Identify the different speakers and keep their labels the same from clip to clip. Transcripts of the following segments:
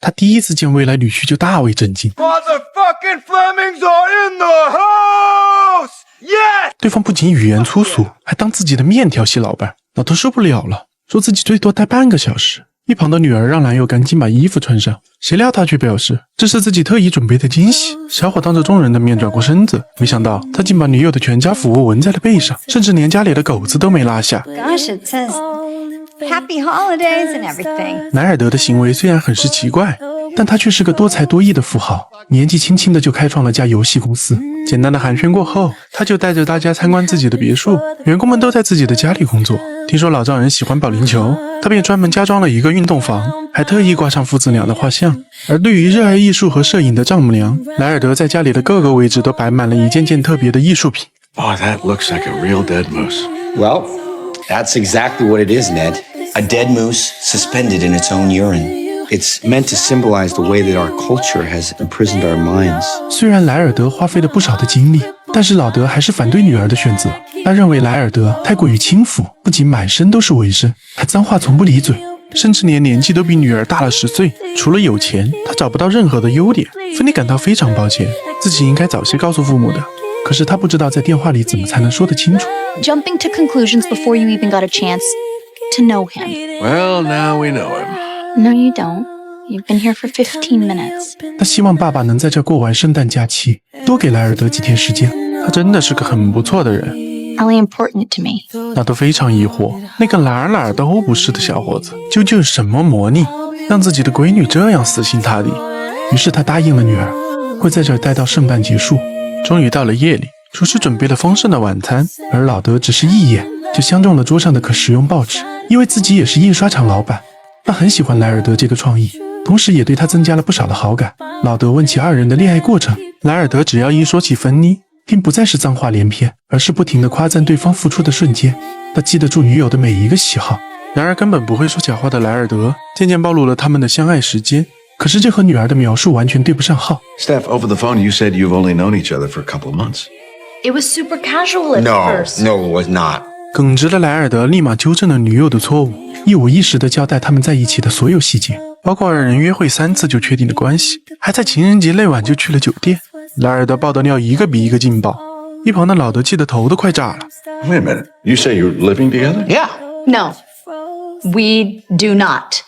Speaker 1: 他第一次见未来女婿就大为震惊。
Speaker 2: Motherfucking Flemings are in the house! Yes!
Speaker 1: 对方不仅语言粗俗，还当自己的面条系老伴。老头受不了了，说自己最多待半个小时。一旁的女儿让男友赶紧把衣服穿上，谁料他却表示这是自己特意准备的惊喜。小伙当着众人的面转过身子，没想到他竟把女友的全家福纹在了背上，甚至连家里的狗子都没落下。
Speaker 3: Gosh, it says Happy Holidays and everything.
Speaker 1: 莱尔德的行为虽然很是奇怪，但他却是个多才多艺的富豪，年纪轻轻的就开创了家游戏公司。简单的寒暄过后，他就带着大家参观自己的别墅，员工们都在自己的家里工作。听说老丈人喜欢保龄球，他便专门加装了一个运动房，还特意挂上父子俩的画像。而对于热爱艺术和摄影的丈母娘，莱尔德在家里的各个位置都摆满了一件件特别的艺术品。
Speaker 4: Oh, that looks like a real dead moose.
Speaker 5: Well, that's exactly what it is, Ned. A dead moose suspended in its own urine. It's meant to symbolize the way that our culture has imprisoned our minds.
Speaker 1: 虽然莱尔德花费了不少的精力，但是老德还是反对女儿的选择。他认为莱尔德太过于轻浮，不仅满身都是纹身，还脏话从不离嘴，甚至连年纪都比女儿大了10岁。除了有钱，他找不到任何的优点。芬妮感到非常抱歉，自己应该早些告诉父母的。可是他不知道在电话里怎么才能说得清楚。
Speaker 6: Jumping to conclusions before you even got a chance to know him.
Speaker 4: Well, now we know him.
Speaker 6: No, you don't. You've been here for 15 minutes.
Speaker 1: 他希望爸爸能在这过完圣诞假期，多给莱尔德几天时间。他真的是个很不错的人。
Speaker 6: Really important to me.
Speaker 1: 那都非常疑惑，那个哪儿都不是的小伙子，究竟是什么魔力，让自己的闺女这样死心塌地？于是他答应了女儿，会在这儿待到圣诞结束。终于到了夜里，厨师准备了丰盛的晚餐，而老德只是一眼就相中了桌上的可食用报纸，因为自己也是印刷厂老板，他很喜欢莱尔德这个创意，同时也对他增加了不少的好感。老德问起二人的恋爱过程，莱尔德只要一说起芬妮，并不再是脏话连篇，而是不停地夸赞对方付出的瞬间。他记得住女友的每一个喜好。然而根本不会说假话的莱尔德渐渐暴露了他们的相爱时间，可是这和女儿的描述完全对不上号。
Speaker 4: Steph, over the phone you said you've only known each other for a couple of months.
Speaker 3: It was super casual at first.
Speaker 5: No, it was not.
Speaker 1: 耿直的莱尔德立马纠正了女友的错误，一五一十地交代他们在一起的所有细节，包括二人约会3次就确定的关系，还在情人节那晚就去了酒店。莱尔德爆的料一个比一个劲爆，一旁的老德气得头都快炸了。
Speaker 4: Wait a minute. You say you're living together?
Speaker 5: Yeah.
Speaker 3: No, we do not.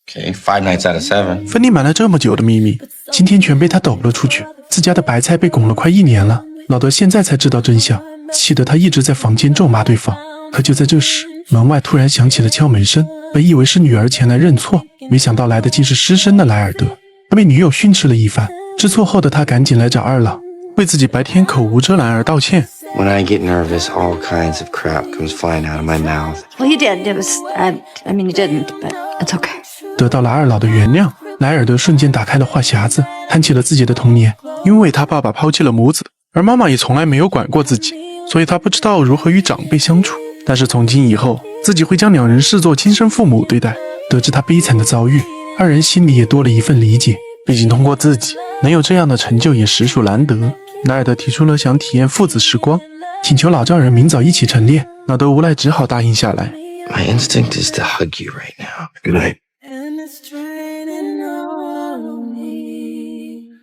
Speaker 5: Okay, 5 nights out of 7.
Speaker 1: 芬妮瞒了这么久的秘密，今天全被他抖了出去。自家的白菜被拱了快1年了，老德现在才知道真相，气得他一直在房间咒骂对方。可就在这时，门外突然响起了敲门声，本以为是女儿前来认错，没想到来的竟是失身的莱尔德。他被女友训斥了一番，知错后的他赶紧来找二老，为自己白天口无遮拦而道歉。
Speaker 5: When I get nervous, all kinds of crap comes flying out of my mouth.
Speaker 3: Well, you did. It was, I mean, you didn't, but it's okay.
Speaker 1: 得到了二老的原谅，莱尔德瞬间打开了话匣子，谈起了自己的童年。因为他爸爸抛弃了母子，而妈妈也从来没有管过自己，所以他不知道如何与长辈相处。但是从今以后，自己会将两人视作亲生父母对待。得知他悲惨的遭遇，二人心里也多了一份理解。毕竟通过自己能有这样的成就也实属难得。莱尔德提出了想体验父子时光，请求老丈人明早一起晨练，老德无奈只好答应下来。
Speaker 5: My instinct is to hug you right now.
Speaker 4: Good night.
Speaker 7: And it's raining on me.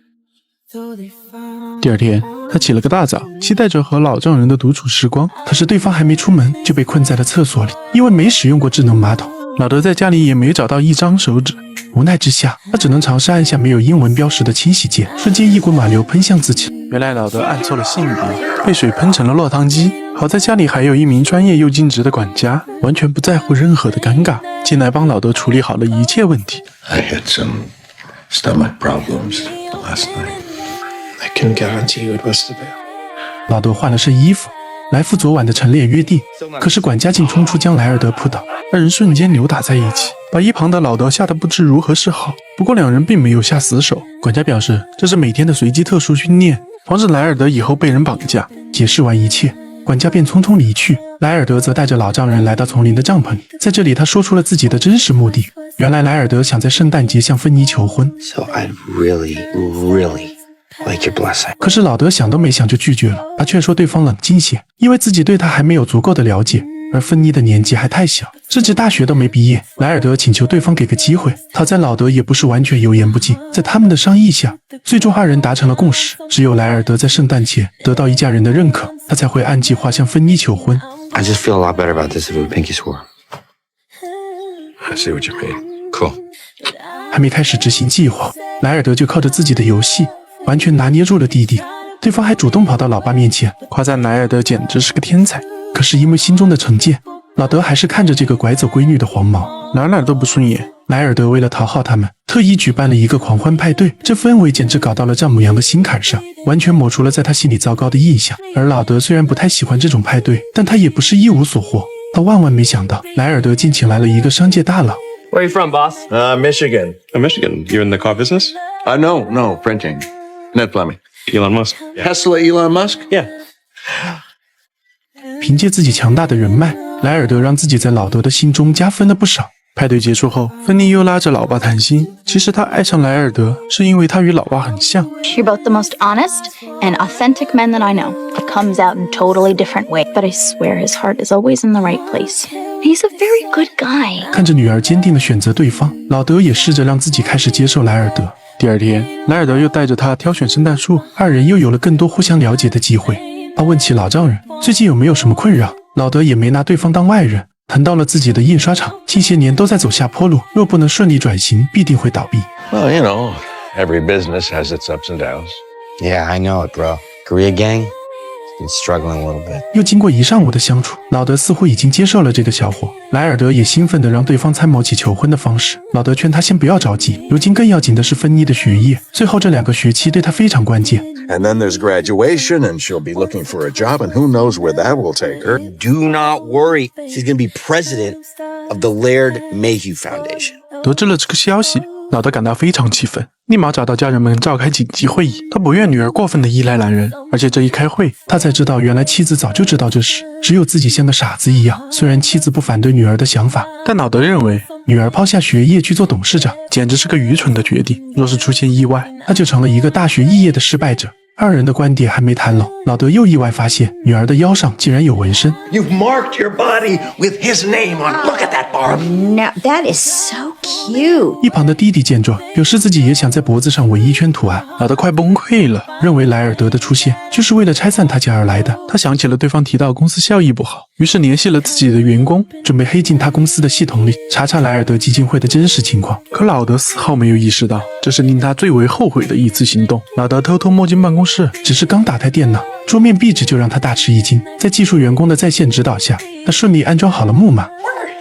Speaker 7: Though they found
Speaker 1: 第二天，他起了个大早，期待着和老丈人的独处时光。可是对方还没出门就被困在了厕所里，因为没使用过智能马桶。老德在家里也没找到一张手纸，无奈之下，他只能尝试按下没有英文标识的清洗键，瞬间一股暖流喷向自己。原来老德按错了性别，被水喷成了落汤鸡。好在家里还有一名专业又尽职的管家，完全不在乎任何的尴尬，进来帮老德处理好了一切问题。
Speaker 4: I had some stomach problems last night.
Speaker 2: I can guarantee you it was the bear.
Speaker 1: 老德换了身衣服，来赴昨晚的晨练约定。可是管家竟冲出将莱尔德扑倒，二人瞬间扭打在一起，把一旁的老德吓得不知如何是好。不过两人并没有下死手，管家表示这是每天的随机特殊训练，防止莱尔德以后被人绑架。解释完一切，管家便匆匆离去。莱尔德则带着老丈人来到丛林的帐篷里，在这里他说出了自己的真实目的。原来莱尔德想在圣诞节向芬妮求婚，
Speaker 5: So I'd really, really like your blessing.
Speaker 1: 可是老德想都没想就拒绝了。他劝说对方冷静些，因为自己对他还没有足够的了解，而芬妮的年纪还太小，甚至大学都没毕业。莱尔德请求对方给个机会，好在老德也不是完全油盐不进，在他们的商议下，最终二人达成了共识。只有莱尔德在圣诞前得到一家人的认可，他才会按计划向芬妮求婚。
Speaker 5: I just feel a lot better about this if it was Pinky swore.
Speaker 4: I see what you mean.
Speaker 5: Cool.
Speaker 1: 还没开始执行计划，莱尔德就靠着自己的游戏完全拿捏住了弟弟。对方还主动跑到老爸面前夸赞莱尔德简直是个天才。可是因为心中的成见，老德还是看着这个拐走闺女的黄毛哪都不顺眼。莱尔德为了讨好他们，特意举办了一个狂欢派对，这氛围简直搞到了丈母娘的心坎上，完全抹除了在他心里糟糕的印象。而老德虽然不太喜欢这种派对，但他也不是一无所获。他万万没想到，莱尔德竟请来了一个商界大佬。
Speaker 2: Where are you from, boss?
Speaker 8: Michigan.
Speaker 9: Michigan. You're in the car business?
Speaker 8: No, printing. Ned Fleming.
Speaker 9: Elon Musk.
Speaker 8: Tesla Elon Musk?
Speaker 9: Yeah.
Speaker 1: 凭借自己强大的人脉，莱尔德让自己在老德的心中加分了不少。派对结束后，芬妮又拉着老爸谈心。其实她爱上莱尔德，是因为他与老爸很像。
Speaker 6: You're both the most honest and authentic men that I know. It comes out in totally different ways, but I swear his heart is always in the right place. He's a very good guy.
Speaker 1: 看着女儿坚定地选择对方，老德也试着让自己开始接受莱尔德。第二天，莱尔德又带着他挑选圣诞树，二人又有了更多互相了解的机会。他问起老丈人最近有没有什么困扰，老德也没拿对方当外人。谈到了自己的印刷厂，近些年都在走下坡路，若不能顺利转型，必定会倒闭。
Speaker 8: Well, you know, every business has its ups and downs.
Speaker 5: Yeah, I know it, bro. Korea gang, been struggling a little bit.
Speaker 1: 又经过一上午的相处，老德似乎已经接受了这个小伙。莱尔德也兴奋地让对方参谋起求婚的方式。老德劝他先不要着急，如今更要紧的是芬妮的学业，最后这2个学期对他非常关键。
Speaker 8: And then there's graduation, and she'll be looking for a job, and who knows where that will take her.
Speaker 5: Do not worry. She's going to be president of the Laird Mayhew Foundation.
Speaker 1: 得知了这个消息，老德感到非常气愤，立马找到家人们召开紧急会议。他不愿女儿过分的依赖男人，而且这一开会，他才知道原来妻子早就知道这事，只有自己像个傻子一样。虽然妻子不反对女儿的想法，但老德认为女儿抛下学业去做董事长，简直是个愚蠢的决定。若是出现意外，他就成了一个大学肄业的失败者。二人的观点还没谈拢，老德又意外发现女儿的腰上竟然有纹身。
Speaker 4: You've marked your body with his name on. Look at that, Barb.
Speaker 3: No, that is so cute.
Speaker 1: 一旁的弟弟见状，表示自己也想在脖子上纹一圈图案。老德快崩溃了，认为莱尔德的出现就是为了拆散他家而来的。他想起了对方提到公司效益不好，于是联系了自己的员工，准备黑进他公司的系统里查查莱尔德基金会的真实情况。可老德丝毫没有意识到，这是令他最为后悔的一次行动。老德偷偷摸进办公室，只是刚打开电脑，桌面壁纸就让他大吃一惊。在技术员工的在线指导下，他顺利安装好了木马。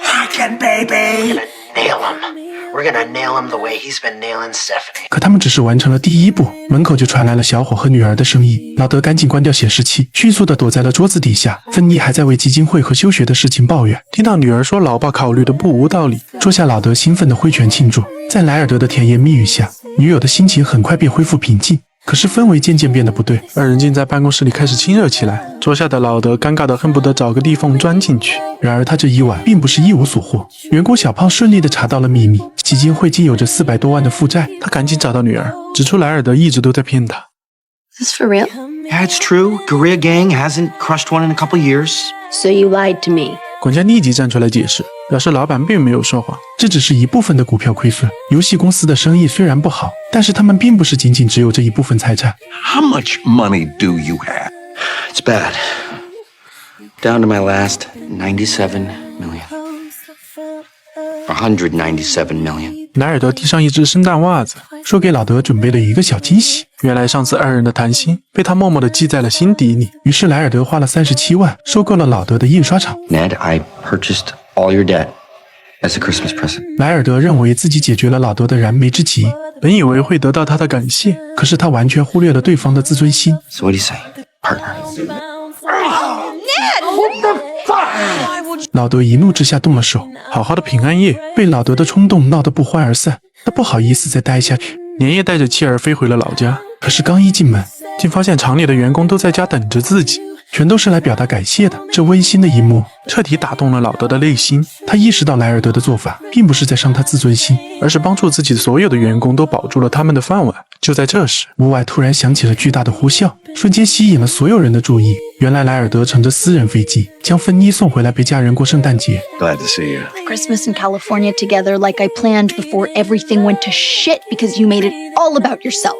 Speaker 4: Hacken, baby. Nail him. We're gonna nail him the way he's been nailing Stephanie.
Speaker 1: 可他们只是完成了第一步，门口就传来了小伙和女儿的声音。老德赶紧关掉显示器，迅速地躲在了桌子底下。芬妮还在为基金会和休学的事情抱怨，听到女儿说老爸考虑的不无道理，桌下老德兴奋地挥拳庆祝。在莱尔德的甜言蜜语下，女友的心情很快便恢复平静。 可是氛围渐渐变得不对，二人竟在办公室里开始亲热起来。桌下的老德尴尬得恨不得找个地缝钻进去。然而他这一晚并不是一无所获，员工小胖顺利地查到了秘密，基金会竟有着400多万的负债。他赶紧找到女儿，指出莱尔德一直都在骗他。
Speaker 6: Is this for real?
Speaker 5: Yeah, it's true. Korea gang hasn't crushed one in a couple years.
Speaker 7: So you lied to me.
Speaker 1: 管家立即站出来解释，表示老板并没有说谎，这只是一部分的股票亏损。游戏公司的生意虽然不好，但是他们并不是仅仅只有这一部分财产。
Speaker 4: How much money do you have?
Speaker 5: It's bad. Down to my last 97 million. 197 million.
Speaker 1: 莱尔德递上一只圣诞袜子，说给老德准备了一个小惊喜。原来上次二人的谈心被他默默地记在了心底里。于是莱尔德花了37万收购了老德的印刷厂。
Speaker 5: Ned, I purchased all your debt as a Christmas present.
Speaker 1: 莱尔德认为自己解决了老德的燃眉之急，本以为会得到他的感谢，可是他完全忽略了对方的自尊心。
Speaker 5: So what do you say, partner?
Speaker 1: 老德一怒之下动了手，好好的平安夜被老德的冲动闹得不欢而散。他不好意思再待下去，连夜带着妻儿飞回了老家。可是刚一进门，竟发现厂里的员工都在家等着自己，全都是来表达感谢的。这温馨的一幕彻底打动了老德的内心。他意识到莱尔德的做法并不是在伤他自尊心，而是帮助自己所有的员工都保住了他们的饭碗。就在这时，屋外突然响起了巨大的呼啸，瞬间吸引了所有人的注意。原来莱尔德乘着私人飞机将芬妮送回来陪家人过圣诞节。
Speaker 8: Glad to see you.
Speaker 6: Christmas in California together like I planned before everything went to shit because you made it all about yourself.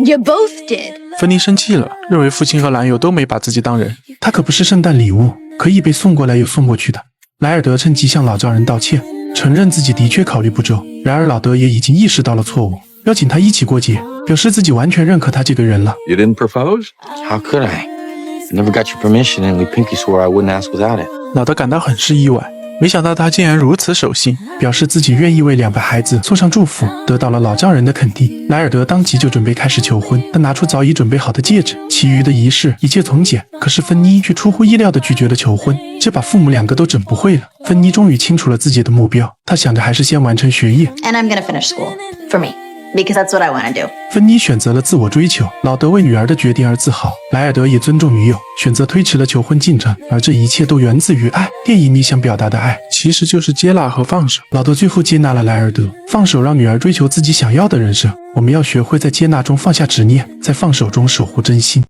Speaker 6: You both did.
Speaker 1: 芬妮生气了，认为父亲和男友都没把自己当人。他可不是圣诞礼物，可以被送过来又送过去的。莱尔德趁机向老丈人道歉，承认自己的确考虑不周。然而老德也已经意识到了错误，邀请他一起过节，表示自己完全认可他这个人了。
Speaker 8: You didn't propose?
Speaker 5: How could I? I never got your permission, and we pinky swore I wouldn't ask without it.
Speaker 1: 老德感到很是意外，没想到他竟然如此守信，表示自己愿意为2个孩子送上祝福，得到了老丈人的肯定。莱尔德当即就准备开始求婚，他拿出早已准备好的戒指，其余的仪式一切从简。可是芬妮却出乎意料地拒绝了求婚，这把父母2个都整不会了。芬妮终于清楚了自己的目标，她想着还是先完成学业。
Speaker 6: And I'm gonna finish school. For me. Because that's what I want to do.
Speaker 1: 芬妮选择了自我追求，老德为女儿的决定而自豪，莱尔德也尊重女友，选择推迟了求婚进程，而这一切都源自于爱。电影里想表达的爱，其实就是接纳和放手。老德最后接纳了莱尔德，放手让女儿追求自己想要的人生。我们要学会在接纳中放下执念，在放手中守护真心。